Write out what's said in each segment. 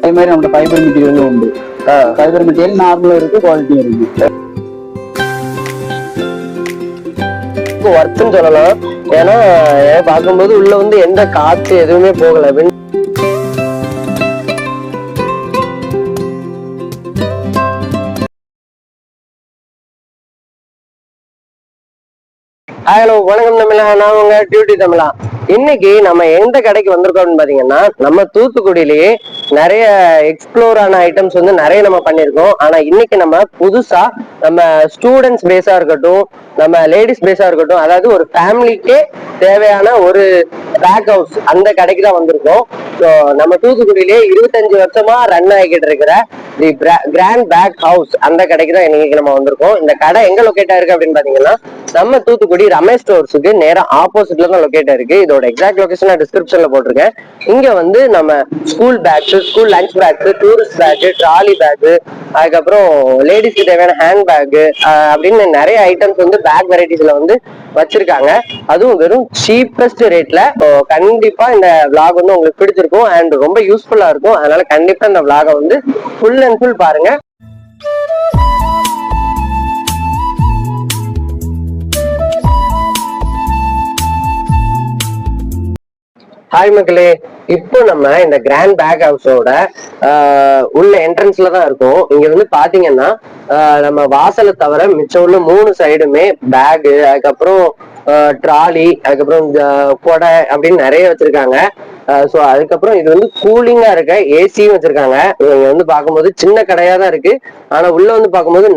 அதே மாதிரி நம்ம ஃபைபர் மெட்டீரியலும் உண்டு. ஃபைபர் மெட்டீரியல் நார்மலா இருக்கு, குவாலிட்டியும் இருக்கு. ஒர்த்துன்னு சொல்லலாம். ஏன்னா பார்க்கும்போது உள்ள வந்து எந்த காத்து எதுவுமே போகல. ஹலோ, வணக்கம் தமிழா. நான் உங்க டியூட்டி தமிழா. இன்னைக்கு நம்ம எந்த கடைக்கு வந்திருக்கோம்னு பாத்தீங்கன்னா, நம்ம தூத்துக்குடியிலேயே நிறைய எக்ஸ்ப்ளோர் ஆன ஐட்டம்ஸ் வந்து நிறைய நம்ம பண்ணிருக்கோம். ஆனா இன்னைக்கு நம்ம புதுசா நம்ம ஸ்டூடெண்ட்ஸ் பேஸா இருக்கட்டும், நம்ம லேடிஸ் பேஸா இருக்கட்டும், அதாவது ஒரு ஃபேமிலிக்கே தேவையான ஒரு பேக் ஹவுஸ் அந்த கடைக்கு தான் வந்திருக்கோம். ஸோ நம்ம தூத்துக்குடியிலேயே 25 வருஷமா ரன் ஆகிக்கிட்டு இருக்கிற தி கிராண்ட் பேக் ஹவுஸ் அந்த கடைக்கு தான் இன்னைக்கு நம்ம வந்திருக்கோம். இந்த கடை எங்க லொக்கேட் ஆயிருக்கு அப்படின்னு பாத்தீங்கன்னா, நம்ம தூத்துக்குடி ரமேஷ் ஸ்டோர்ஸுக்கு நேரா ஆப்போசிட்ல தான் லொக்கேட் ஆயிருக்கு. இதோட எக்ஸாக்ட் லொகேஷன் நான் டிஸ்கிரிப்ஷன்ல போட்டிருக்கேன். இங்க வந்து நம்ம school bags, school lunch bags, tourist bag, trolley bag, அதுக்கப்புறம் லேடிஸ்க்கு தேவையான ஹேண்ட் பேக் அப்படின்னு நிறைய ஐட்டம்ஸ் வந்து பேக் வெரைட்டிஸ்ல வந்து வச்சிருக்காங்க. அதுவும் வெறும் சீப்பஸ்ட் ரேட்ல. கண்டிப்பா இந்த விளாக் வந்து உங்களுக்கு பிடிச்சிருக்கும் அண்ட் ரொம்ப யூஸ்ஃபுல்லா இருக்கும். அதனால கண்டிப்பா இந்த விளாக வந்து ஃபுல் அண்ட் ஃபுல் பாருங்க. ஹாய் மக்களே, இப்போ நம்ம இந்த கிராண்ட் பேக் ஹவுஸோட உள்ள என்ட்ரன்ஸ்ல தான் இருக்கும். இங்க வந்து பாத்தீங்கன்னா நம்ம வாசலை தவிர மிச்சம் உள்ள 3 சைடுமே பேகு, அதுக்கப்புறம் ட்ராலி, அதுக்கப்புறம் கொடை அப்படின்னு நிறைய வச்சிருக்காங்க. ஸோ அதுக்கப்புறம் இது வந்து கூலிங்கா இருக்க ஏசியும் வச்சிருக்காங்க. இங்க வந்து பார்க்கும்போது சின்ன கடையா தான் இருக்கு. ஆனா உள்ள வந்து பார்க்கும்போது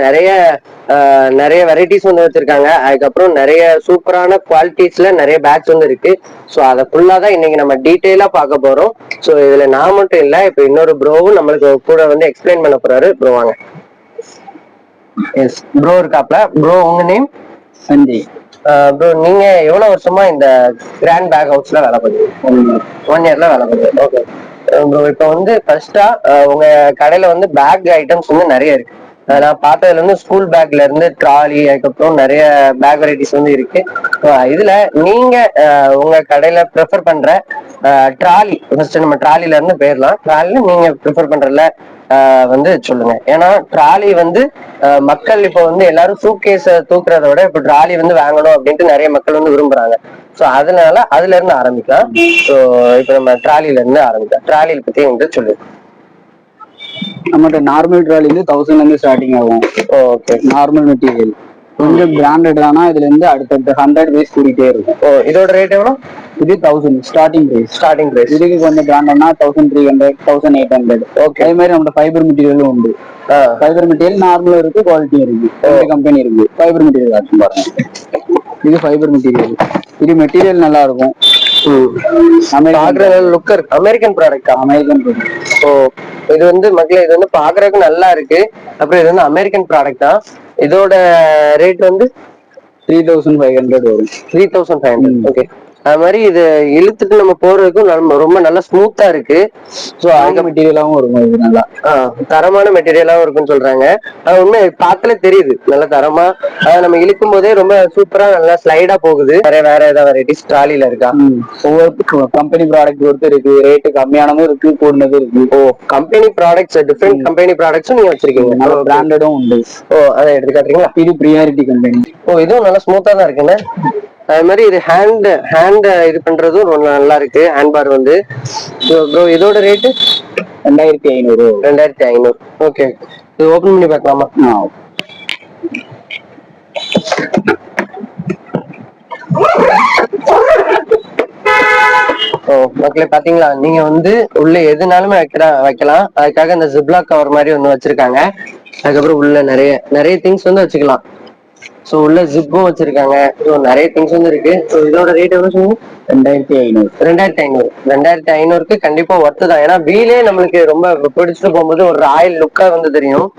நிறைய வெரைட்டிஸ் வந்து வச்சிருக்காங்க. அதுக்கப்புறம் நிறைய சூப்பரான குவாலிட்டிஸ்ல நிறைய பேக்ஸ் வந்து இருக்கு. ஸோ அதை ஃபுல்லா தான் இன்னைக்கு நம்ம டீட்டெயிலா பார்க்க போறோம். ஸோ இதுல நான் மட்டும் இல்லை, இப்போ இன்னொரு ப்ரோவும் நம்மளுக்கு கூட வந்து எக்ஸ்பிளைன் பண்ண போறாரு. ப்ரோ வாங்க. எஸ், ப்ரோ இருக்காப்ல. ப்ரோ உங்க நேம்? சஞ்சய். ப்ரோ நீங்க எவ்வளவு வருஷமா இந்த கிராண்ட் பேக் ஹவுஸ்ல வேலை பண்ணுறீங்க? 1 இயர்ல வேலை பண்ணுறீங்க. Okay bro. இப்போ வந்து ஃபர்ஸ்டா உங்க கடையில வந்து பேக் ஐட்டம்ஸ் வந்து நிறைய இருக்கு. நான் பார்த்ததுல இருந்து ஸ்கூல் பேக்ல இருந்து ட்ராலி, அதுக்கப்புறம் நிறைய பேக் வெரைட்டிஸ் வந்து இருக்கு. இதுல நீங்க உங்க கடையில ப்ரிஃபர் பண்ற ட்ராலி, ஃபர்ஸ்ட் நம்ம ட்ராலில இருந்து போயிடலாம். ட்ராலில நீங்க ப்ரிஃபர் பண்றதுல வந்து சொல்லுங்க. ஏன்னா ட்ராலி வந்து மக்கள் இப்போ வந்து எல்லாரும் சூட்கேஸ தூக்குறத விட இப்போ ட்ராலி வந்து வாங்கணும் அப்படின்ட்டு நிறைய மக்கள் வந்து விரும்புறாங்க. ஸோ அதனால அதுல இருந்து ஆரம்பிக்கலாம். ஸோ இப்போ நம்ம ட்ராலில இருந்து ஆரம்பிக்கலாம். ட்ராலியை பத்தி எங்களுக்கு சொல்லுங்க. நம்மகிட்ட நார்மல் ட்ராலி வந்து 1000ல இருந்து ஸ்டார்டிங் ஆகும். Okay, normal material. கொஞ்சம் பிராண்டட் ஆனா இதுல இருந்து அடுத்த 100 பேஸ் கூட்டிகிட்டே இருக்கும். இதோட ரேட் எவ்வளோ? இது 1000 ஸ்டார்டிங் பிரைஸ். இதுக்கு கொஞ்சம் பிராண்டட்னா 1300, 1800. ஓகே. அதே மாதிரி நம்ம ஃபைபர் மெட்டீரியலும் உண்டு. ஃபைபர் மெட்டீரியல் நார்மலா இருக்கு, குவாலிட்டியும் இருக்கு. 2 கம்பெனி இருக்கு. ஃபைபர் மெட்டீரியல் ஆப்ஷன் பாருங்க. இது ஃபைபர் மெட்டீரியல். இது மெட்டீரியல் நல்லா இருக்கும். American product. ஓ, இது வந்து மக்களே, இது வந்து பாக்குறதுக்கு நல்லா இருக்கு. அப்புறம் இது வந்து அமெரிக்கன் ப்ராடக்ட் தான். இதோட ரேட் வந்து 3500 வரும். 3500. ஓகே. அது மாதிரி இது இழுத்துட்டு நம்ம போறதுக்கும் ரொம்ப நல்லா ஸ்மூத்தா இருக்கு. ஸோ அதுக்கு மெட்டீரியலாவும் இருக்கும். இது நல்லா தரமான மெட்டீரியலாவும் இருக்குன்னு சொல்றாங்க. அது உண்மை பார்த்தாலே தெரியுது, நல்ல தரமா. நம்ம இழுக்கும் போதே ரொம்ப சூப்பரா நல்லா ஸ்லைடா போகுது. வேற ஏதாவது வெரைட்டிஸ் ட்ராலில இருக்கா? ஒவ்வொரு கம்பெனி ப்ராடக்ட் பொறுத்து இருக்கு. ரேட்டு கம்மியானதும் இருக்கு, கூடுனதும் இருக்கு. ஓ, கம்பெனி ப்ராடக்ட்ஸ், டிஃபரெண்ட் கம்பெனி ப்ராடக்ட்ஸும் நீங்க வச்சிருக்கீங்க. நல்ல பிராண்டடும் உண்டு. ஓ, அதை எடுத்து காட்டுறீங்களா? இது பிரியாரிட்டி கம்பெனி. ஓ, இதுவும் நல்லா ஸ்மூத்தா தான் இருக்குங்க. அது மாதிரி இது ஹேண்ட் இது பண்றதும் ரொம்ப நல்லா இருக்கு. ஹேண்ட் பார் வந்து ப்ரோ இதோட ரேட்டு 2500. 2500. ஓகே, இது ஓபன் பண்ணி பார்க்கலாமா? மக்களே பாத்தீங்களா, நீங்க வந்து உள்ள எதுனாலுமே வைக்கலாம். அதுக்காக இந்த ஜிப்லாக் கவர் மாதிரி ஒண்ணு வச்சிருக்காங்க. அதுக்கப்புறம் உள்ள நிறைய திங்ஸ் வந்து வச்சுக்கலாம். ஸோ உள்ள ஜிப்பும் வச்சிருக்காங்க. ஸோ நிறைய திங்ஸ் வந்து இருக்கு. ஸோ இதோட ரேட் எவ்வளவு சொல்லுங்க? 2500. 2500. 2500க்கு கண்டிப்பா ஒர்த்து தான். ஏன்னா வீலே நம்மளுக்கு ரொம்ப பிடிச்சிட்டு போகும்போது ஒரு ராயல் லுக்கா வந்து தெரியும்.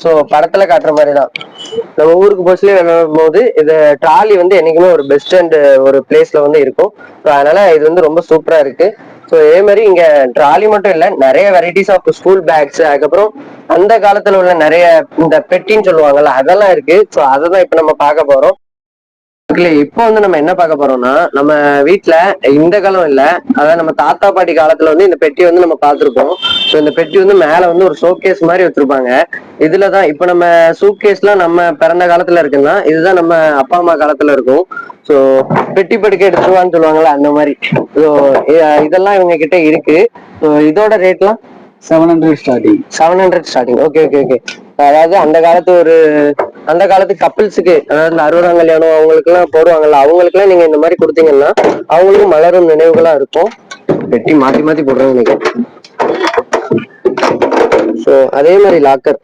ஸோ படத்துல காட்டுற மாதிரி தான். நம்ம ஊருக்கு பஸ்லயே வரும்போது இது ட்ராலி வந்து என்னைக்குமே ஒரு பெஸ்ட் அண்ட் ஒரு பிளேஸ்ல வந்து இருக்கும். ஸோ அதனால இது வந்து ரொம்ப சூப்பரா இருக்கு. ஸோ இதே மாதிரி இங்க ட்ராலி மட்டும் இல்ல, நிறைய வெரைட்டிஸ் ஆஃப் ஸ்கூல் பேக்ஸ், அதுக்கப்புறம் அந்த காலத்துல உள்ள நிறைய இந்த பெட்டின்னு சொல்லுவாங்கல்ல, அதெல்லாம் இருக்கு. ஸோ அதை தான் இப்ப நம்ம பார்க்க போறோம். இப்போ வந்து நம்ம என்ன பார்க்க போறோம்னா, நம்ம வீட்டுல இந்த காலம் இல்ல, அதாவது நம்ம தாத்தா பாட்டி காலத்துல வந்து இந்த பெட்டி வந்து நம்ம பார்த்திருப்போம். ஸோ இந்த பெட்டி வந்து மேல வந்து ஒரு ஷோகேஸ் மாதிரி வச்சிருப்பாங்க. இதுலதான் இப்ப நம்ம சூட்கேஸ்லாம் நம்ம பிறந்த காலத்துல இருக்குன்னா, இதுதான் நம்ம அப்பா அம்மா காலத்துல இருக்கும். ஸோ பெட்டி படுக்கை எடுத்துருவான்னு சொல்லுவாங்கல்ல, அந்த மாதிரி. ஸோ இதெல்லாம் இவங்க கிட்ட இருக்கு. ஸோ இதோட ரேட்லாம் 700 starting. 700 starting. Okay okay okay. அதாவது அந்த காலத்து கப்பிள்ஸுக்கு, அதாவது இந்த 60ஆம் கல்யாணம் அவங்களுக்கு எல்லாம் போடுவாங்கல்ல, அவங்களுக்கு எல்லாம் நீங்க இந்த மாதிரி கொடுத்தீங்கன்னா அவங்களுக்கும் மலரும் நினைவுகளா இருக்கும். பெட்டி மாத்தி மாத்தி போடுறாங்க நினைக்கிறேன். ஸோ அதே மாதிரி லாக்கர்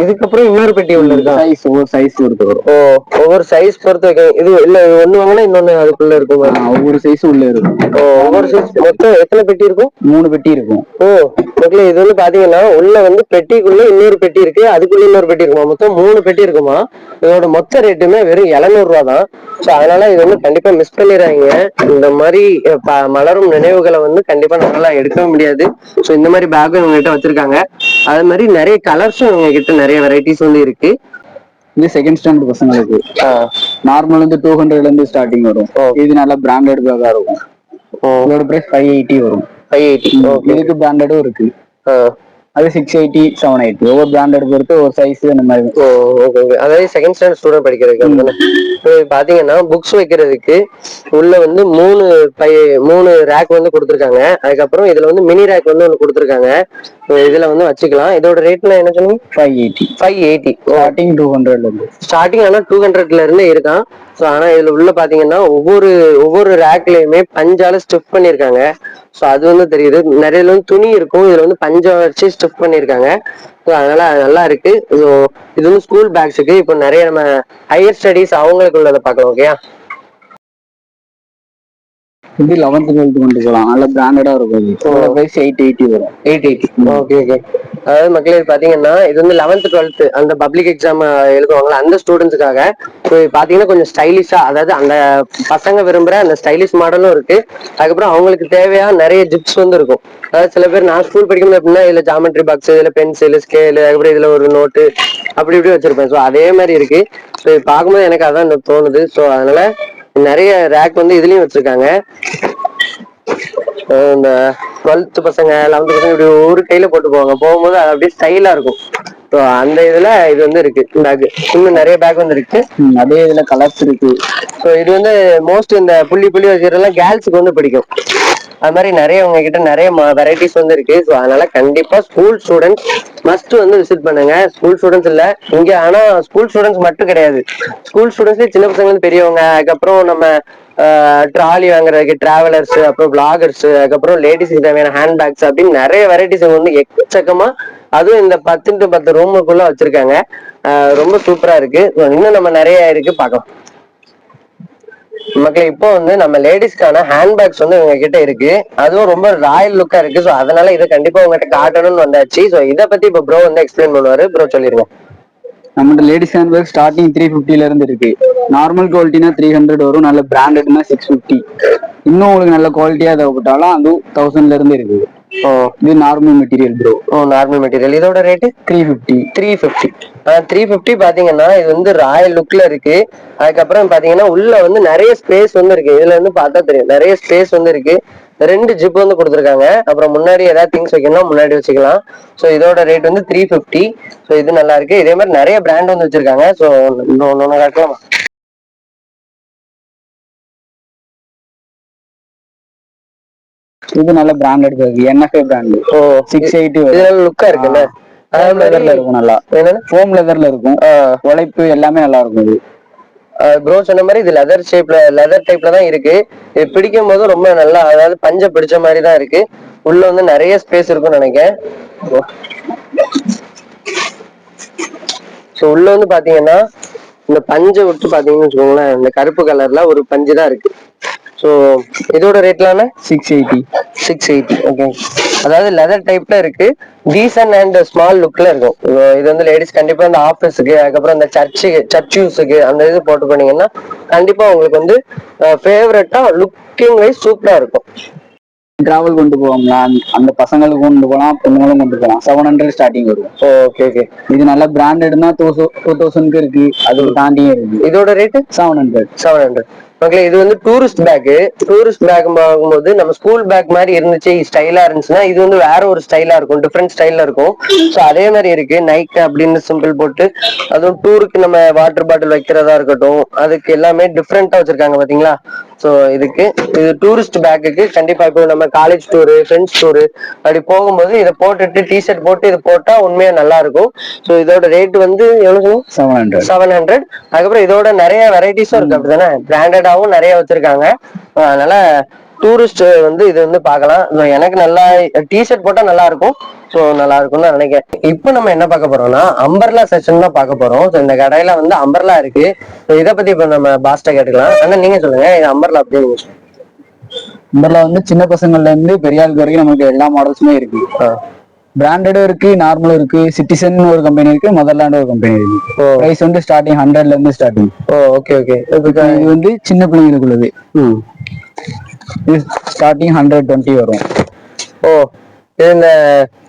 இதுக்கப்புறம் இன்னொரு பெட்டி உள்ள இருக்கா? ஒவ்வொரு சைஸ் பொறுத்து வரும். ஓ, ஒவ்வொரு சைஸ் பொறுத்து வைக்க. இது இல்ல, ஒண்ணு வாங்கினா இன்னொன்னு அதுக்குள்ள இருக்கும். ஒவ்வொரு சைஸ் உள்ள இருக்கும். ஓ, ஒவ்வொரு சைஸ். மொத்தம் எத்தனை பெட்டி இருக்கும்? 3 பெட்டி இருக்கும். ஓ, ஓகே. இது வந்து பாத்தீங்கன்னா உள்ள வந்து பெட்டிக்குள்ள இன்னொரு பெட்டி இருக்கு, அதுக்குள்ள இன்னொரு பெட்டி இருக்குமா? மொத்தம் 3 பெட்டி இருக்குமா? இதோட மொத்த ரேட்டுமே வெறும் 700 ரூபா தான். சோ அதனால இது வந்து கண்டிப்பா மிஸ் பண்ணிடுறாங்க. இந்த மாதிரி மலரும் நினைவுகளை வந்து கண்டிப்பா நம்மளால எடுக்கவே முடியாது. சோ இந்த மாதிரி பேக்கும் இவங்க கிட்ட வச்சிருக்காங்க. அதே மாதிரி நிறைய கலர்ஸும் இவங்க கிட்ட நிறைய வெரைட்டிஸ் வந்து இருக்கு. இது செகண்ட் ஸ்டாண்டர்ட் பசங்களுக்கு நார்மல் வந்து 200ல இருந்து ஸ்டார்டிங் வரும். இது நல்லா பிராண்டட் பேக்கா இருக்கும். இதோட பிரைஸ் 580 வரும். 580. இதுக்கு பிராண்டடும் இருக்கு. அது 680, 780. ஒவ்வொரு பிராண்டட் பொறுத்து ஒரு சைஸ் அந்த மாதிரி. அதாவது செகண்ட் ஸ்டாண்டர்ட் ஸ்டூடெண்ட் படிக்கிறதுக்கு பாத்தீங்கன்னா புக்ஸ் வைக்கிறதுக்கு உள்ள வந்து 3 ரேக் வந்து கொடுத்துருக்காங்க. அதுக்கப்புறம் இதுல வந்து மினி ரேக் வந்து ஒண்ணு கொடுத்துருக்காங்க. இதுல வந்து வச்சுக்கலாம். இதோட ரேட்ல என்ன சொன்னீங்க? 580. ஸ்டார்டிங் 200ல இருந்து. ஸ்டார்டிங் ஆனா 200ல இருந்து இருக்கான். ஸோ ஆனா இதுல உள்ள பாத்தீங்கன்னா ஒவ்வொரு ரேக்லயுமே பஞ்சால ஸ்டிஃப் பண்ணிருக்காங்க. ஸோ அது வந்து தெரியுது. நிறைய வந்து துணி இருக்கும், இதுல வந்து பஞ்சை வச்சு ஸ்டிஃப் பண்ணிருக்காங்க. ஸோ அதனால நல்லா இருக்கு. இது வந்து ஸ்கூல் பேக்ஸுக்கு. இப்போ நிறைய நம்ம ஹையர் ஸ்டடீஸ் அவங்களுக்கு உள்ளதை பார்க்கலாம். ஓகேயா? இது 11th 12th கொண்டு போகலாம். நல்ல பிராண்டடா இருக்கும். பிரைஸ் 880 வரும். 880. Okay okay. அதாவது மக்களே பாத்தீங்கன்னா இது வந்து 11th 12th அந்த பப்ளிக் எக்ஸாம் எழுதுவாங்களா, அந்த ஸ்டூடெண்ட்ஸுக்காக பாத்தீங்கன்னா கொஞ்சம் ஸ்டைலிஷா, அதாவது அந்த பசங்க விரும்புற அந்த ஸ்டைலிஷ் மாடலும் இருக்கு. அதுக்கப்புறம் அவங்களுக்கு தேவையா நிறைய ஜிப்ஸ் வந்து இருக்கும். அதாவது சில பேர் நான் ஸ்கூல் படிக்கும்போது எப்படின்னா இதுல ஜாமெட்ரி பாக்ஸ், இதுல பென்சில், ஸ்கேலு, அதுக்கப்புறம் இதுல ஒரு நோட்டு அப்படி இப்படி வச்சிருப்பேன். ஸோ அதே மாதிரி இருக்கு. ஸோ பார்க்கும்போது எனக்கு அதான் தோணுது. ஸோ அதனால நிறைய ரேக் வந்து இதுலயும் வச்சிருக்காங்க. இந்த 12th பசங்க 11th பசங்க இப்படி ஒரு கையில போட்டு போகும்போது அது அப்படியே ஸ்டைலா இருக்கும். ஸோ அந்த இதுல இது வந்து இருக்கு பேக். இன்னும் நிறைய பேக் வந்து இருக்கு. அதே இதுல கலர்ஸ் இருக்கு. ஸோ இது வந்து மோஸ்ட் இந்த புள்ளி வச்சுக்கிறதுலாம் கேர்ள்ஸுக்கு வந்து பிடிக்கும். அது மாதிரி நிறைய உங்ககிட்ட நிறைய வெரைட்டிஸ் வந்து இருக்கு. ஸோ அதனால கண்டிப்பா ஸ்கூல் ஸ்டூடெண்ட்ஸ் மஸ்ட் வந்து விசிட் பண்ணுங்க. ஸ்கூல் ஸ்டூடெண்ட்ஸ் இல்ல இங்க, ஆனா ஸ்கூல் ஸ்டூடெண்ட்ஸ் மட்டும் கிடையாது. ஸ்கூல் ஸ்டூடெண்ட்ஸ்ல சின்ன பசங்க வந்து பெரியவங்க, அதுக்கப்புறம் நம்ம ட்ராலி வாங்குறதுக்கு டிராவலர்ஸ், அப்புறம் பிளாகர்ஸ், அதுக்கப்புறம் லேடிஸ்க்கு தேவையான ஹேண்ட் பேக்ஸ் அப்படின்னு நிறைய வெரைட்டிஸ் வந்து எக்கச்சக்கமா, அதுவும் இந்த 10 to 10 ரூமுக்குள்ள வச்சிருக்காங்க. ரொம்ப சூப்பரா இருக்கு. இன்னும் நம்ம நிறைய இருக்கு பார்க்கலாம். மக்களே இப்போ வந்து நம்ம லேடிஸ்க்கான ஹேண்ட்பேக்ஸ் வந்து இவங்க கிட்ட இருக்கு. அதுவும் ரொம்ப ராயல் லுக்கா இருக்கு. ஸோ அதனால இதை கண்டிப்பா உங்ககிட்ட காட்டணும்னு வந்தாச்சு. ஸோ இதை பத்தி இப்போ ப்ரோ வந்து எக்ஸ்பிளைன் பண்ணுவாரு. ப்ரோ சொல்லிருங்க. நம்மகிட்ட லேடிஸ் ஹேண்ட்பேக் ஸ்டார்டிங் 350ல இருந்து இருக்கு. நார்மல் குவாலிட்டினா 300 வரும். நல்ல பிராண்டட்னா 650. இன்னும் உங்களுக்கு நல்ல குவாலிட்டியா தேவைப்பட்டாலும் அது 1000ல இருந்து இருக்கு. இது normal material bro. Normal material. இதோட ரேட்டு 350. 350 பாத்தீங்கன்னா இது வந்து ராயல் லுக்ல இருக்கு. அதுக்கப்புறம் பாத்தீங்கன்னா உள்ள வந்து நிறைய ஸ்பேஸ் வந்து இருக்கு. இதுல இருந்து பார்த்தா தெரியும் நிறைய ஸ்பேஸ் வந்து இருக்கு. 2 ஜிப் வந்து கொடுத்துருக்காங்க. அப்புறம் முன்னாடி ஏதாவது திங்ஸ் வைக்கணும் முன்னாடி வச்சுக்கலாம். ஸோ இதோட ரேட் வந்து 350. ஸோ இது நல்லா இருக்கு. இதே மாதிரி நிறைய பிராண்ட் வந்து வச்சிருக்காங்க. ஸோ ஒன்னு காட்டலாமா? இது நல்ல பிராண்டட் பேக், NFA பிராண்ட். 680 லுக்கா இருக்குல்ல. லெதர்ல இருக்கும். நல்லா ஃபோம் லெதர்ல இருக்கும். உழைப்பு எல்லாமே நல்லா இருக்கும். இது ப்ரோ சொன்ன மாதிரி இது லெதர் டைப்ல தான் இருக்கு. இது பிடிக்கும் போது ரொம்ப நல்லா, அதாவது பஞ்சை பிடிச்ச மாதிரி தான் இருக்கு. உள்ள வந்து நிறைய ஸ்பேஸ் இருக்கும்னு நினைக்கிறேன். ஸோ உள்ள வந்து பாத்தீங்கன்னா இந்த பஞ்சை விட்டு பாத்தீங்கன்னு வச்சுக்கோங்களேன், இந்த கருப்பு கலர்ல ஒரு பஞ்சு தான் இருக்கு. ஸோ இதோட ரேட்லான 680. ஓகே. அதாவது லெதர் டைப்ல இருக்கு. டீசன்ட் அண்ட் ஸ்மால் லுக்ல இருக்கும். இது வந்து லேடிஸ் கண்டிப்பா இந்த ஆஃபீஸுக்கு, அதுக்கப்புறம் இந்த சர்ச் யூஸுக்கு அந்த இது போட்டு போனீங்கன்னா கண்டிப்பா உங்களுக்கு வந்து ஃபேவரட்டா லுக்கிங் வைஸ் சூப்பரா இருக்கும். டிராவல் கொண்டு போவோம்ல, அந்த பசங்களுக்கு கொண்டு போகலாம், பொண்ணுங்களும் கொண்டு போகலாம். 700 ஸ்டார்டிங் வரும். Okay okay. இது நல்லா பிராண்டட்னா 2000 இருக்கு, அது தாண்டியே இருக்கு. இதோட ரேட்டு 700. 700. ஓகே. இது வந்து டூரிஸ்ட் பேக். டூரிஸ்ட் பேக் வாங்கும்போது நம்ம ஸ்கூல் பேக் மாதிரி இருந்துச்சு, ஸ்டைலா இருந்துச்சுன்னா இது வந்து வேற ஒரு ஸ்டைலா இருக்கும், டிஃப்ரெண்ட் ஸ்டைல்ல இருக்கும். ஸோ அதே மாதிரி இருக்கு. நைக் அப்படின்னு சிம்பிள் போட்டு, அதுவும் டூருக்கு நம்ம வாட்டர் பாட்டில் வைக்கிறதா இருக்கட்டும், அதுக்கு எல்லாமே டிஃப்ரெண்டா வச்சிருக்காங்க பாத்தீங்களா. ஸோ இதுக்கு இது டூரிஸ்ட் பேக்குக்கு கண்டிப்பா இப்போ நம்ம காலேஜ் டூரு, ஃப்ரெண்ட்ஸ் டூரு அப்படி போகும்போது இதை போட்டுட்டு டிஷர்ட் போட்டு இது போட்டா உண்மையா நல்லா இருக்கும். ஸோ இதோட ரேட் வந்து எவ்வளவு? 700. 700. அதுக்கப்புறம் இதோட நிறைய வெரைட்டிஸும் இருக்கு அப்படிதானே, பிராண்டடாவும் நிறைய வச்சிருக்காங்க. அதனால டூரிஸ்ட் வந்து இது வந்து பார்க்கலாம். எனக்கு நல்லா டிஷர்ட் போட்டா நல்லா இருக்கும். ஸோ நல்லா இருக்கும்னு நான் நினைக்கிறேன். இப்போ நம்ம என்ன பார்க்க போறோம்னா அம்பர்லா செக்ஷன் தான் பார்க்க போறோம். ஸோ இந்த கடையில வந்து அம்பர்லா இருக்கு. இதை பத்தி இப்போ நம்ம பாஸ்டா கேட்டுக்கலாம். ஆனா நீங்க சொல்லுங்க, இது அம்பர்லா அப்படின்னு. அம்பர்லா வந்து சின்ன பசங்கள்ல இருந்து பெரிய ஆளுக்கு வரைக்கும் நமக்கு எல்லா மாடல்ஸுமே இருக்கு. பிராண்டடும் இருக்கு, நார்மலும் இருக்கு. சிட்டிசன் ஒரு கம்பெனி இருக்கு, மதர்லாண்ட் ஒரு கம்பெனி இருக்கு. பிரைஸ் வந்து ஸ்டார்டிங் 100ல இருந்து ஸ்டார்டிங். Okay okay. இது வந்து சின்ன பிள்ளைங்களுக்குள்ளது. இது ஸ்டார்டிங் 120 வரும். ஓ, இது இந்த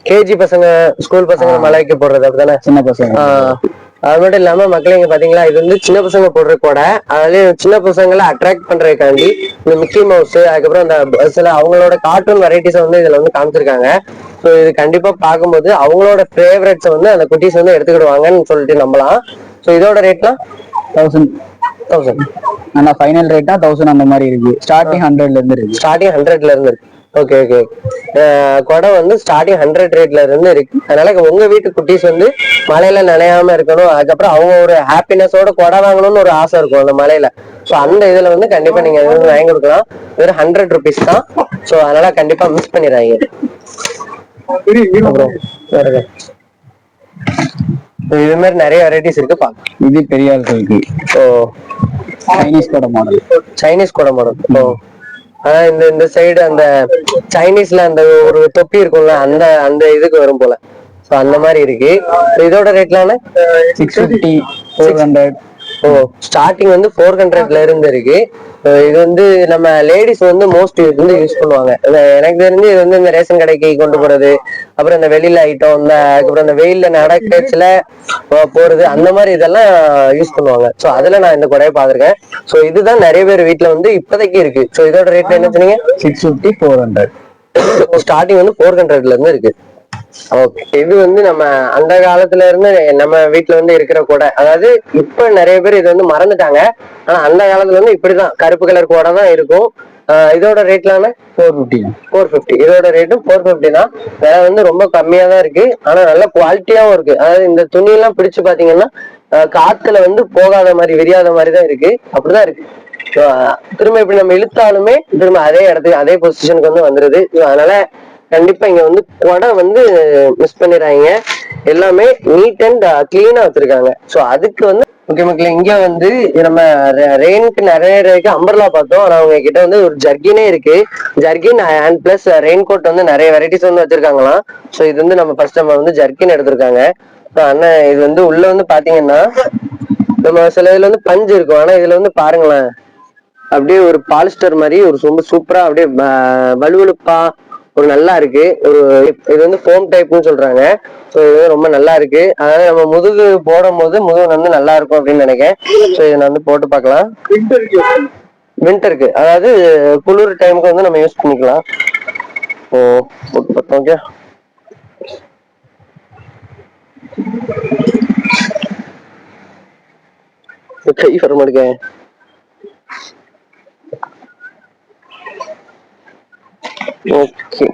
கேஜி பசங்க, ஸ்கூல் பசங்க மலைக்கு போடுறது அப்படிதானே, சின்ன பசங்க. அது மட்டும் இல்லாம மக்களே இங்க பாத்தீங்களா, இது வந்து சின்ன பசங்க போடுற கூட, அதுலயும் சின்ன பசங்களை அட்ராக்ட் பண்றதுக்காண்டி இந்த மிக்கி மவுஸ், அதுக்கப்புறம் அந்த சில அவங்களோட கார்ட்டூன் வெரைட்டிஸை வந்து இதுல வந்து காமிச்சிருக்காங்க. ஸோ இது கண்டிப்பா பார்க்கும்போது அவங்களோட ஃபேவரட்ஸை வந்து அந்த குட்டீஸ் வந்து எடுத்துக்கிடுவாங்கன்னு சொல்லிட்டு நம்பலாம். ஸோ இதோட ரேட்லாம் 1000. ஆனா ஃபைனல் ரேட்னா 1000 அந்த மாதிரி இருக்கு. ஸ்டார்டிங் 100ல இருந்து இருக்கு. ஸ்டார்டிங் 100ல இருந்து இருக்கு. Okay okay. கொடை வந்து ஸ்டார்டிங் 100 ரேட்ல இருந்து இருக்கு. அதனால உங்க வீட்டு குட்டீஸ் வந்து மழையில நனையாம இருக்கணும், அதுக்கப்புறம் அவங்க ஒரு ஹாப்பினஸோட கொடை வாங்கணும்னு ஒரு ஆசை இருக்கும் அந்த மலையில. ஸோ அந்த இதுல வந்து கண்டிப்பா நீங்க வாங்கி கொடுக்கலாம். வெறும் 100 rupees தான். ஸோ அதனால கண்டிப்பா மிஸ் பண்ணிடுறாங்க. இது மாதிரி நிறைய வெரைட்டிஸ் இருக்கு பாக்க. இது பெரிய ஆளுக்கு. ஓ, சைனீஸ் கொடை மாடல். சைனீஸ் கொடை மாடல். ஓ, இந்த இந்த சைடு அந்த சைனீஸ்ல அந்த ஒரு தொப்பி இருக்கும்ல, அந்த அந்த இதுக்கு வரும் போல. சோ அந்த மாதிரி இருக்கு. இதோட ரேட்லான 650, 400. ஓ, ஸ்டார்டிங் வந்து 400ல இருந்து இருக்கு. இது வந்து நம்ம லேடிஸ் வந்து மோஸ்ட் வந்து யூஸ் பண்ணுவாங்க. எனக்கு தெரிஞ்சு இது வந்து இந்த ரேஷன் கடைக்கு கொண்டு போறது, அப்புறம் இந்த வெளியில ஐட்டம், இந்த அதுக்கப்புறம் இந்த வெயில்ல நடக்கச்சுல போறது, அந்த மாதிரி இதெல்லாம் யூஸ் பண்ணுவாங்க. சோ அதுல நான் இந்த குறைய பாத்திருக்கேன். சோ இதுதான் நிறைய பேர் வீட்டுல வந்து இப்போதைக்கு இருக்கு. சோ இதோட ரேட் என்ன சொன்னீங்க? 650, 400. ஸ்டார்டிங் வந்து 400ல இருந்து இருக்கு. ஓகே. இது வந்து நம்ம அந்த காலத்துல இருந்து நம்ம வீட்டுல வந்து இருக்கிற கொடை. அதாவது இப்ப நிறைய பேர் இது வந்து மறந்துட்டாங்க. ஆனா அந்த காலத்துல வந்து இப்படிதான் கருப்பு கலர் கொடை தான் இருக்கும். இதோட ரேட்லான 450. இதோட ரேட்டும் 450 தான். விலை வந்து ரொம்ப கம்மியா தான் இருக்கு. ஆனா நல்ல குவாலிட்டியாவும் இருக்கு. அதாவது இந்த துணி எல்லாம் பிடிச்சு பாத்தீங்கன்னா காத்துல வந்து போகாத மாதிரி, விரியாத மாதிரி தான் இருக்கு. அப்படிதான் இருக்கு. திரும்ப இப்படி நம்ம இழுத்தாலுமே திரும்ப அதே இடத்துக்கு, அதே பொசிஷனுக்கு வந்து வந்துருது. அதனால கண்டிப்பா இங்க வந்து கொடை வந்து மிஸ் பண்ணிடுறாங்க. எல்லாமே நீட் அண்ட் கிளீனா வச்சிருக்காங்க. சோ அதுக்கு வந்து ஓகே மக்களே, இங்க வந்து நம்ம ரெயினுக்கு நிறைய இருக்கு. அம்பர்லா பார்த்தோம். ஆனா அவங்க கிட்ட வந்து ஒரு ஜர்கினே இருக்கு. Jerkin and plus rain coat வந்து நிறைய வெரைட்டிஸ் வந்து வச்சிருக்காங்களாம். சோ இது வந்து நம்ம ஃபர்ஸ்ட் நம்ம வந்து ஜர்கின் எடுத்திருக்காங்க. அண்ணன் இது வந்து உள்ள வந்து பாத்தீங்கன்னா நம்ம சில இதுல வந்து பஞ்சு இருக்கும். ஆனா இதுல வந்து பாருங்களேன், அப்படியே ஒரு பாலிஸ்டர் மாதிரி ஒரு ரொம்ப சூப்பரா அப்படியே வலுவலுப்பா ஒரு நல்லா இருக்கு. ஒரு இது வந்து ஃபோம் டைப்னு சொல்றாங்க. ஸோ இது ரொம்ப நல்லா இருக்கு. அதாவது நம்ம முதுகு போடும் போது முதுகு வந்து நல்லா இருக்கும் அப்படின்னு நினைக்கிறேன். ஸோ இதை நான் வந்து போட்டு பார்க்கலாம். வின்டருக்கு, அதாவது குளிர் டைமுக்கு வந்து நம்ம யூஸ் பண்ணிக்கலாம். ஓ, போட்டு பார்த்தோம். ஓகே, கை வர மாட்டேங்க. ஓகே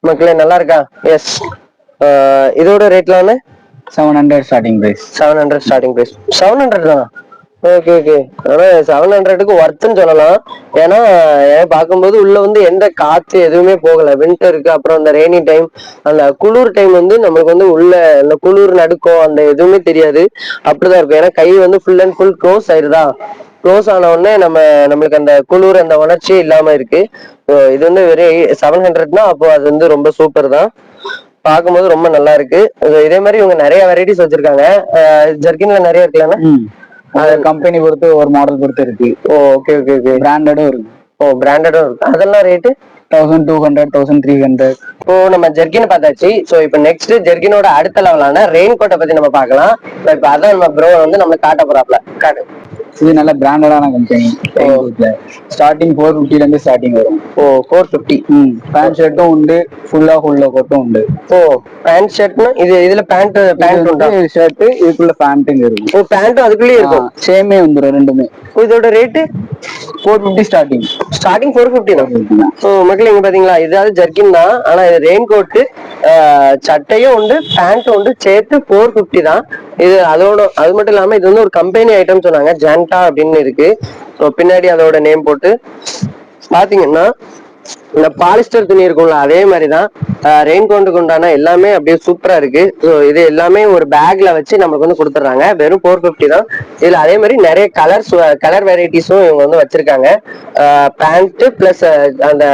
மக்களே, நல்லா இருக்கா? எஸ். இதோட ரேட்லான 700 ஸ்டார்டிங் பிரைஸ். 700 starting price. 700 தான். Okay okay. ஆனா 700க்கு ஒர்த்துன்னு சொல்லலாம். ஏன்னா பார்க்கும்போது உள்ள வந்து எந்த காத்து எதுவுமே போகல. வின்டருக்கு அப்புறம் அந்த ரெய்னி டைம், அந்த குளிர் டைம் வந்து நம்மளுக்கு வந்து உள்ள அந்த குளிர் நடுக்கம் அந்த எதுவுமே தெரியாது. அப்படிதான் இருக்கும். ஏன்னா கை வந்து ஃபுல் அண்ட் ஃபுல் க்ளோஸ் ஆயிருதா. க்ளோஸ் ஆன உடனே நம்மளுக்கு அந்த குளிர் அந்த உணர்ச்சியே இல்லாம இருக்கு. இது வந்து வெறும் 700 அப்போ அது வந்து ரொம்ப சூப்பர் தான். பார்க்கும்போது ரொம்ப நல்லா இருக்கு. இதே மாதிரி இவங்க நிறைய வெரைட்டிஸ் வச்சிருக்காங்க. ஜர்கின்ல நிறைய இருக்குல்ல. கம்பெனி பொறுத்து ஒரு மாடல் பொறுத்து இருக்கு. Okay okay okay. பிராண்டடும் இருக்கு. பிராண்டடும் இருக்கு. அதெல்லாம் ரேட்டு 1200, 1300. இப்போ நம்ம ஜெர்கின் பார்த்தாச்சு. சோ இப்போ நெக்ஸ்ட் ஜெர்கினோட அடுத்த லெவலான ரெயின் கோட்டை பத்தி நம்ம பார்க்கலாம். இப்போ அதான் நம்ம ப்ரோ வந்து நம்ம காட்ட போறாப்ல. காட்டு. இது நல்ல பிராண்டடான கம்பெனி. ஸ்டார்டிங் 450 இருந்து ஸ்டார்டிங் வரும். 450. பேண்ட் ஷர்ட்டும் உண்டு, ஃபுல்லா ஃபுல் கோட்டும் உண்டு. பேண்ட் ஷர்ட்னா இதுல பேண்ட் உண்டா? ஷர்ட் இதுக்குள்ள பேண்ட்டுங்க இருக்கும். பேண்ட்டும் அதுக்குள்ளேயே இருக்கும். சேமே வந்துடும் ரெண்டுமே. இதோட ரேட்டு 450 ஸ்டார்டிங். 450 தான். மக்கள் இங்க பாத்தீங்களா, இதாவது ஜர்கின் தான். ஆனா இது ரெயின் கோட்டு, சட்டையும் உண்டு, பேண்ட்டும் உண்டு, சேர்த்து 450 தான். இது அதோட அது மட்டும் இல்லாம இது வந்து ஒரு கம்பெனி ஐட்டம் சொன்னாங்க, ஜான்டா அப்படின்னு இருக்கு. பின்னாடி அதோட நேம் போட்டு பாத்தீங்கன்னா இந்த பாலிஸ்டர் துணி இருக்கும்ல அதே மாதிரிதான் ரெயின் கோட்டுக்கு உண்டான எல்லாமே அப்படியே சூப்பரா இருக்கு. இது எல்லாமே ஒரு பேக்ல வச்சு நமக்கு வந்து கொடுத்துட்றாங்க. வெறும் 450 தான். இதுல அதே மாதிரி நிறைய கலர் வெரைட்டிஸும் இவங்க வந்து வச்சிருக்காங்க. பேண்ட் பிளஸ் அந்த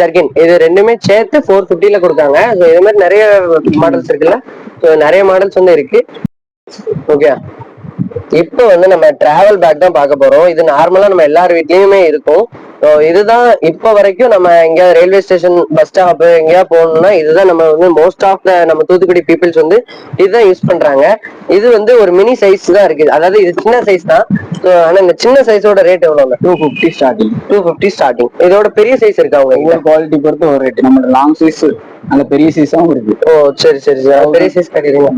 ஜர்கின் இது ரெண்டுமே சேர்த்து 450ல கொடுத்தாங்க. இது மாதிரி நிறைய மாடல்ஸ் இருக்குல்ல, நிறைய மாடல்ஸ் வந்து இருக்கு. ஓகே, இப்போ வந்து நம்ம டிராவல் பேக் தான் பார்க்க போறோம். இது நார்மலா நம்ம எல்லார் வீட்லயுமே இருக்கும். இதுதான் இப்ப வரைக்கும் நம்ம எங்க ரயில்வே ஸ்டேஷன், பஸ் ஸ்டாப் எங்கேயா போகணும்னா இதுதான் நம்ம வந்து மோஸ்ட் ஆஃப் த நம்ம தூத்துக்குடி பீப்புள்ஸ் வந்து இதுதான் யூஸ் பண்றாங்க. இது வந்து ஒரு மினி சைஸ் தான் இருக்கு, அதாவது இது சின்ன சைஸ் தான். ஆனா இந்த சின்ன சைஸோட ரேட் எவ்வளவு? 250 ஸ்டார்டிங். 250 ஸ்டார்டிங். இதோட பெரிய சைஸ் இருக்கா அவங்க குவாலிட்டி பொறுத்து ஒரு ரேட். நம்ம லாங் சைஸ் அந்த பெரிய சைஸாவும் இருக்கு. சரி சரி சரி. பெரிய சைஸ் கட்டிடுங்க.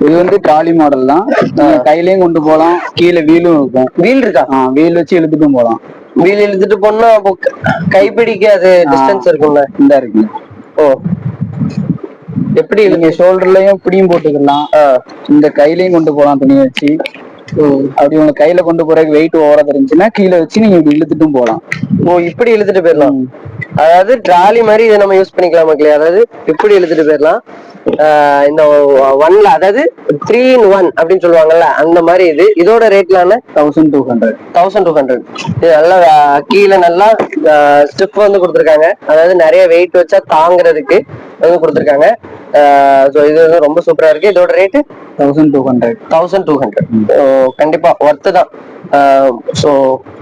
இது வந்து ட்ராலி மாடல் தான். கையிலயும் கொண்டு போலாம், கீழே வீலும் இருக்கும். வீல் இருக்கா? வீல் வச்சு இழுத்துட்டும் போலாம். வீல் இழுத்துட்டு போனா கைப்பிடிக்க அது டிஸ்டன்ஸ் இருக்கும்ல? இந்த இருக்கு. எப்படி நீங்க ஷோல்டர்லயும் இப்படியும் போட்டுக்கலாம், இந்த கையிலயும் கொண்டு போலாம் துணி வச்சு. அப்படி உங்க கையில கொண்டு போறதுக்கு வெயிட் ஓவரா தெரிஞ்சுன்னா கீழே வச்சு நீங்க இப்படி இழுத்துட்டும் போலாம். இப்படி இழுத்துட்டு போயிடலாம். அதாவது ட்ராலி மாதிரி இதை நம்ம யூஸ் பண்ணிக்கலாம் மக்களே. அதாவது இப்படி இழுத்துட்டு போயிடலாம். இந்த ஒன்ல, அதாவது 3 in 1 அப்படின்னு சொல்லுவாங்கல்ல, அந்த மாதிரி இது. இதோட ரேட்லான 1200. இது நல்லா கீழே நல்லா ஸ்டிப் வந்து கொடுத்துருக்காங்க. அதாவது நிறைய வெயிட் வச்சா தாங்குறதுக்கு வந்து கொடுத்துருக்காங்க. இது வந்து ரொம்ப சூப்பரா இருக்கு. இதோட ரேட்டு 1200. கண்டிப்பா ஒர்த்து தான். So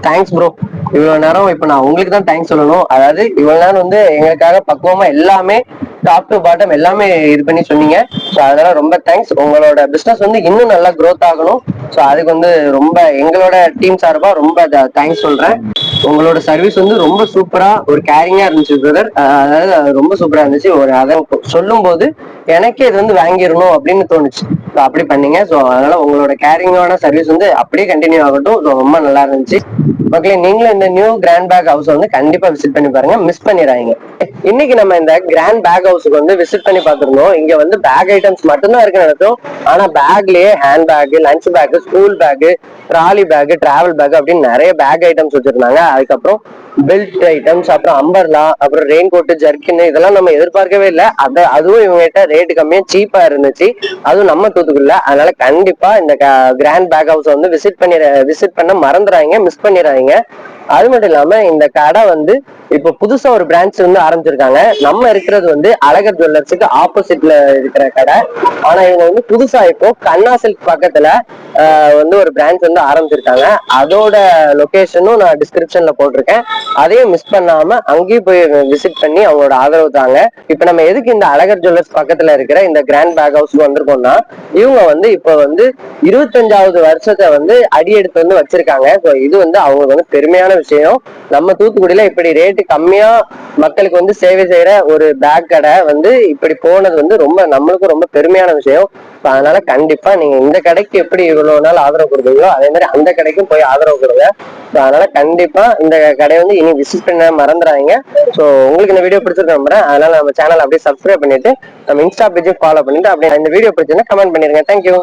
thanks bro. இவ்வளவு நேரம் இப்ப நான் உங்களுக்கு தான் தேங்க்ஸ் சொல்லணும். அதாவது இவ்வளவு நேரம் வந்து எங்களுக்காக பக்குவமா எல்லாமே டாப் டு பாட்டம் எல்லாமே இது பண்ணி சொன்னீங்க. ஸோ அதனால ரொம்ப தேங்க்ஸ். உங்களோட பிசினஸ் வந்து இன்னும் நல்லா க்ரோத் ஆகணும். ஸோ அதுக்கு வந்து ரொம்ப எங்களோட டீம் சார்பா ரொம்ப தேங்க்ஸ் சொல்றேன். உங்களோட சர்வீஸ் வந்து ரொம்ப சூப்பரா ஒரு கேரிங்கா இருந்துச்சு பிரதர். அதாவது ரொம்ப சூப்பரா இருந்துச்சு. ஒரு அதை சொல்லும் போது எனக்கே இது வந்து வாங்கிடணும் அப்படின்னு தோணுச்சு. ஸோ அப்படி பண்ணீங்க. ஸோ அதனால உங்களோட கேரிங்கான சர்வீஸ் வந்து அப்படியே கண்டினியூ ஆகட்டும். ஸோ ரொம்ப நல்லா இருந்துச்சு மக்களே. நீங்களும் இந்த நியூ கிராண்ட் பேக் ஹவுஸ் வந்து கண்டிப்பா விசிட் பண்ணி பாருங்க, மிஸ் பண்ணிடாதீங்க. இன்னைக்கு நம்ம இந்த கிராண்ட் பேக் ஹவுஸுக்கு வந்து விசிட் பண்ணி பார்த்திருந்தோம். இங்க வந்து பேக் ஐட்டம்ஸ் மட்டும்தான் இருக்குன்னு நினைச்சோம். ஆனா பேக்லயே hand bag, lunch bag, school bag, trolley bag, travel bag அப்படின்னு நிறைய பேக் ஐட்டம்ஸ் வச்சிருந்தாங்க. அதுக்கப்புறம் பெல்ட் ஐட்டம்ஸ், அப்புறம் அம்பர்லா, அப்புறம் ரெயின் கோட்டு, ஜர்க்கின், இதெல்லாம் நம்ம எதிர்பார்க்கவே இல்லை. அதுவும் இவங்ககிட்ட ரேட்டு கம்மியா சீப்பா இருந்துச்சு, அதுவும் நம்ம தூத்துக்குள்ள. அதனால கண்டிப்பா இந்த கிராண்ட் பேக் ஹவுஸ் வந்து விசிட் பண்ண மறந்துடாதீங்க, மிஸ் பண்ணிடாதீங்க. அது மட்டும் இல்லாம இந்த கடை வந்து இப்ப புதுசா ஒரு பிரான்ச் வந்து ஆரம்பிச்சிருக்காங்க. நம்ம இருக்கிறது வந்து அழகர் ஜுவல்லர்ஸுக்கு ஆப்போசிட்ல இருக்கிற கடை. ஆனா இவங்க வந்து புதுசா இப்போ கண்ணா சில்க் பக்கத்துல வந்து ஒரு பிரான்ச் வந்து ஆரம்பிச்சிருக்காங்க. அதோட லொகேஷனும் நான் டிஸ்கிரிப்ஷன்ல போட்டிருக்கேன். அதையும் மிஸ் பண்ணாம அங்கேயும் போய் விசிட் பண்ணி அவங்களோட ஆதரவு தாங்க. இப்ப நம்ம எதுக்கு இந்த அழகர் ஜுவல்லர்ஸ் பக்கத்துல இருக்கிற இந்த கிராண்ட் பேக் ஹவுஸ்க்கு வந்திருக்கோம்னா, இவங்க வந்து இப்ப வந்து 25வது வருஷத்தை வந்து அடியெடுத்து வந்து வச்சிருக்காங்க. இது வந்து அவங்களுக்கு வந்து பெருமையான விஷயம். நம்ம தூத்துக்குடியில இப்படி ரேட்டு கம்மியா மக்களுக்கு வந்து சேவை செய்யற ஒரு பேக் கடை வந்து இப்படி போனது வந்து ரொம்ப நம்மளுக்கும் ரொம்ப பெருமையான விஷயம். அதனால கண்டிப்பா நீங்க இந்த கடைக்கு எப்படி இவ்வளவு நாள் ஆதரவு கொடுத்தீங்களோ அதே மாதிரி அந்த கடைக்கும் போய் ஆதரவு கொடுங்க. அதனால கண்டிப்பா இந்த கடையை வந்து இனி விசிட் பண்ண மறந்துடாதீங்க. ஸோ உங்களுக்கு இந்த வீடியோ பிடிச்சிருக்க நம்புறேன். அதனால நம்ம சேனல் அப்படியே சப்ஸ்கிரைப் பண்ணிட்டு நம்ம இன்ஸ்டா பேஜையும் ஃபாலோ பண்ணிட்டு அப்படியே இந்த வீடியோ பிடிச்சிருந்தா கமெண்ட் பண்ணிருங்க. தேங்க்யூ.